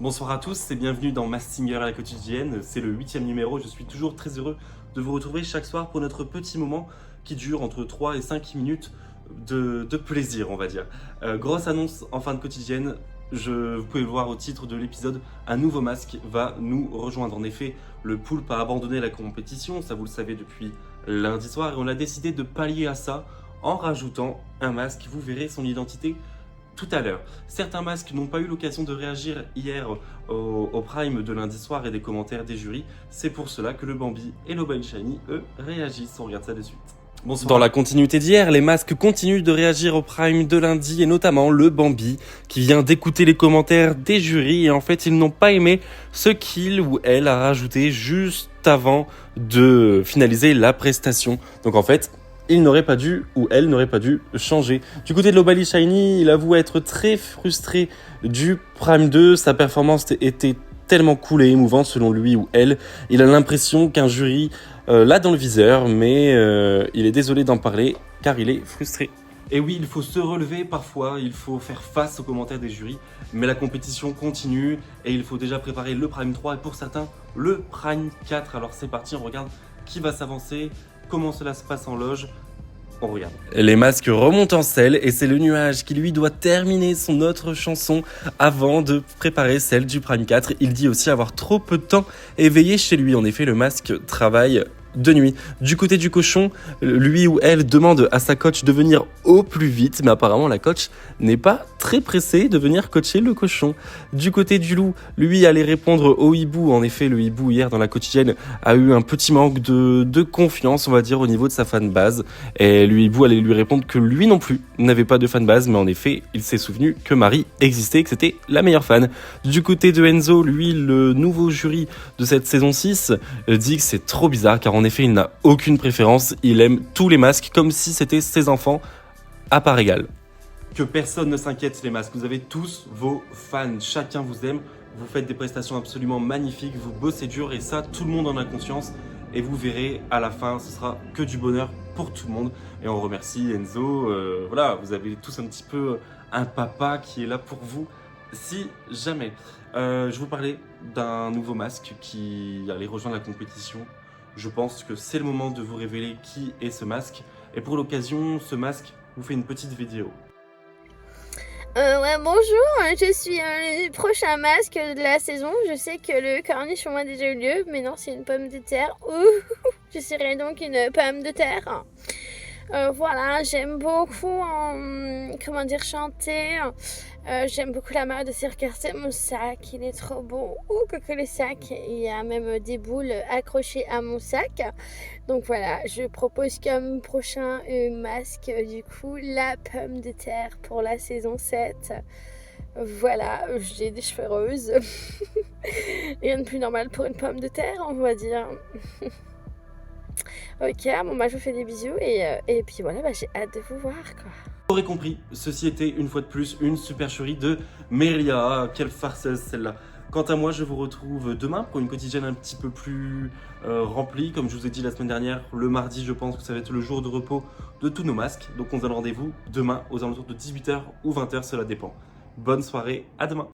Bonsoir à tous et bienvenue dans Masked Singer à la quotidienne. C'est le 8e numéro. Je suis toujours très heureux de vous retrouver chaque soir pour notre petit moment qui dure entre 3 et 5 minutes de plaisir, on va dire. Grosse annonce en fin de quotidienne. Vous pouvez le voir au titre de l'épisode, un nouveau masque va nous rejoindre. En effet, le Poulpe a abandonné la compétition, ça vous le savez depuis lundi soir, et on a décidé de pallier à ça en rajoutant un masque. Vous verrez son identité tout à l'heure. Certains masques n'ont pas eu l'occasion de réagir hier au prime de lundi soir et des commentaires des jurys. C'est pour cela que le Bambi et l'Obali Shiny, eux, réagissent. On regarde ça de suite. Bonsoir. Dans la continuité d'hier, les masques continuent de réagir au prime de lundi et notamment le Bambi qui vient d'écouter les commentaires des jurys et en fait ils n'ont pas aimé ce qu'il ou elle a rajouté juste avant de finaliser la prestation. Donc en fait, il n'aurait pas dû ou elle n'aurait pas dû changer. Du côté de l'Obali Shiny, il avoue être très frustré du Prime 2. Sa performance était tellement cool et émouvante selon lui ou elle. Il a l'impression qu'un jury l'a dans le viseur, mais il est désolé d'en parler car il est frustré. Et oui, il faut se relever parfois, il faut faire face aux commentaires des jurys, mais la compétition continue et il faut déjà préparer le Prime 3 et pour certains, le Prime 4. Alors c'est parti, on regarde qui va s'avancer. Comment cela se passe en loge? On regarde. Les masques remontent en selle et c'est le nuage qui lui doit terminer son autre chanson avant de préparer celle du Prime 4. Il dit aussi avoir trop peu de temps éveillé chez lui. En effet, le masque travaille de nuit. Du côté du cochon, lui ou elle demande à sa coach de venir au plus vite, mais apparemment la coach n'est pas très pressée de venir coacher le cochon. Du côté du loup, lui allait répondre au hibou. En effet, le hibou hier dans la quotidienne a eu un petit manque de confiance, on va dire, au niveau de sa fanbase. Et le hibou allait lui répondre que lui non plus n'avait pas de fanbase, mais en effet, il s'est souvenu que Marie existait, que c'était la meilleure fan. Du côté de Enzo, lui, le nouveau jury de cette saison 6, dit que c'est trop bizarre, car en effet, il n'a aucune préférence, il aime tous les masques comme si c'était ses enfants à part égale. Que personne ne s'inquiète les masques, vous avez tous vos fans, chacun vous aime, vous faites des prestations absolument magnifiques, vous bossez dur et ça, tout le monde en a conscience. Et vous verrez, à la fin, ce sera que du bonheur pour tout le monde. Et on remercie Enzo, voilà, vous avez tous un petit peu un papa qui est là pour vous, si jamais. Je vous parlais d'un nouveau masque qui allait rejoindre la compétition. Je pense que c'est le moment de vous révéler qui est ce masque. Et pour l'occasion, ce masque vous fait une petite vidéo. Ouais, bonjour, je suis le prochain masque de la saison. Je sais que le cornichon a déjà eu lieu, mais non, c'est une pomme de terre. Ouh, je serai donc une pomme de terre. Voilà, j'aime beaucoup chanter. J'aime beaucoup la mode de cirque. C'est mon sac, il est trop beau. Ouh, que le sac, il y a même des boules accrochées à mon sac. Donc voilà, je propose comme prochain masque, du coup, la pomme de terre pour la saison 7. Voilà, j'ai des cheveux roses. Rien de plus normal pour une pomme de terre, on va dire. Ok, bon bah je vous fais des bisous et puis voilà, bah, j'ai hâte de vous voir quoi. Vous aurez compris, ceci était une fois de plus une supercherie de Melia. Ah, quelle farceuse celle-là. Quant à moi, je vous retrouve demain pour une quotidienne un petit peu plus remplie. Comme je vous ai dit la semaine dernière, le mardi, je pense que ça va être le jour de repos de tous nos masques. Donc on se donne rendez-vous demain aux alentours de 18h ou 20h, cela dépend. Bonne soirée, à demain.